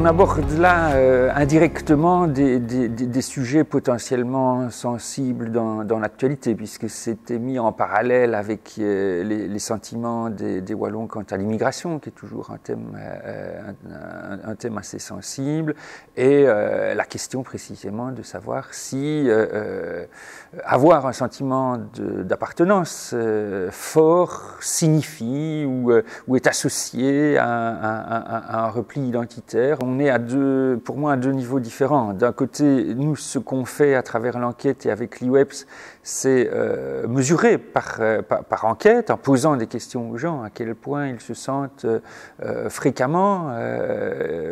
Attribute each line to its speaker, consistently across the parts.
Speaker 1: aborde là indirectement des sujets potentiellement sensibles dans l'actualité, puisque c'était mis en parallèle avec les sentiments des Wallons quant à l'immigration, qui est toujours un thème assez sensible, et la question précisément de savoir si avoir un sentiment d'appartenance fort signifie ou est associé à un repli identitaire. On est pour moi à deux niveaux différents. D'un côté, nous, ce qu'on fait à travers l'enquête et avec l'IWEPS, c'est mesurer par enquête, en posant des questions aux gens, à quel point ils se sentent fréquemment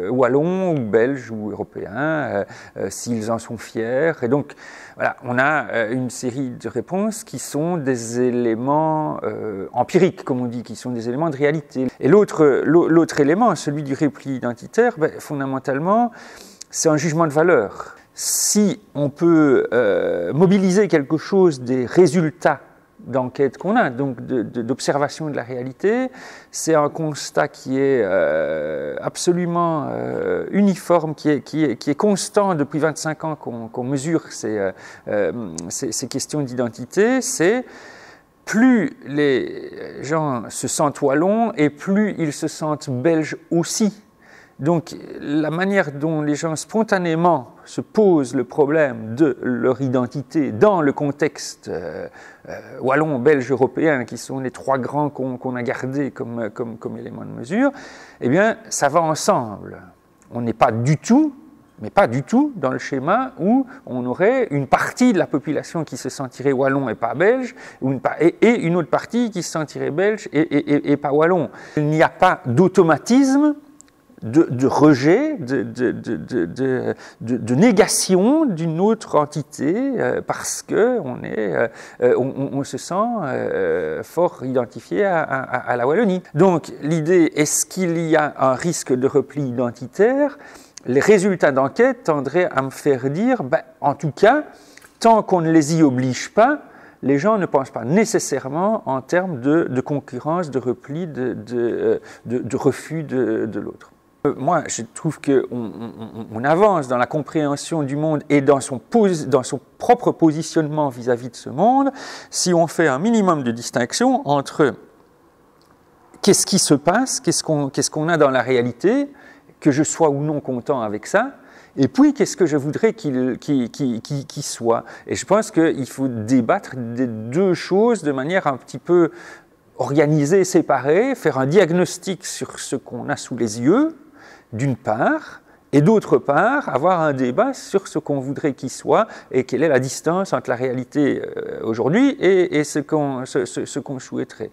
Speaker 1: wallons ou belges ou européens, s'ils en sont fiers. Et donc, voilà, on a une série de réponses qui sont des éléments empiriques, comme on dit, qui sont des éléments de réalité. Et l'autre élément, celui du repli identitaire, fondamentalement, c'est un jugement de valeur. Si on peut mobiliser quelque chose des résultats d'enquête qu'on a, donc d'observation de la réalité, c'est un constat qui est absolument uniforme, qui est constant depuis 25 ans qu'on mesure ces questions d'identité, c'est plus les gens se sentent wallons et plus ils se sentent belges aussi. Donc la manière dont les gens spontanément se posent le problème de leur identité dans le contexte wallon, belge, européen, qui sont les trois grands qu'on a gardés comme éléments de mesure, eh bien ça va ensemble. On n'est pas du tout, mais pas du tout, dans le schéma où on aurait une partie de la population qui se sentirait wallon et pas belge, et une autre partie qui se sentirait belge et pas wallon. Il n'y a pas d'automatisme de rejet, de négation d'une autre entité parce qu'on se sent fort identifié à la Wallonie. Donc l'idée, est-ce qu'il y a un risque de repli identitaire? Les résultats d'enquête tendraient à me faire dire, en tout cas, tant qu'on ne les y oblige pas, les gens ne pensent pas nécessairement en termes de concurrence, de repli, de refus de l'autre. Moi, je trouve qu'on avance dans la compréhension du monde et dans son propre positionnement vis-à-vis de ce monde si on fait un minimum de distinction entre qu'est-ce qui se passe, qu'est-ce qu'on a dans la réalité, que je sois ou non content avec ça, et puis qu'est-ce que je voudrais qu'il soit. Et je pense qu'il faut débattre des deux choses de manière un petit peu organisée, séparée, faire un diagnostic sur ce qu'on a sous les yeux, d'une part, et d'autre part, avoir un débat sur ce qu'on voudrait qu'il soit et quelle est la distance entre la réalité aujourd'hui et ce qu'on souhaiterait.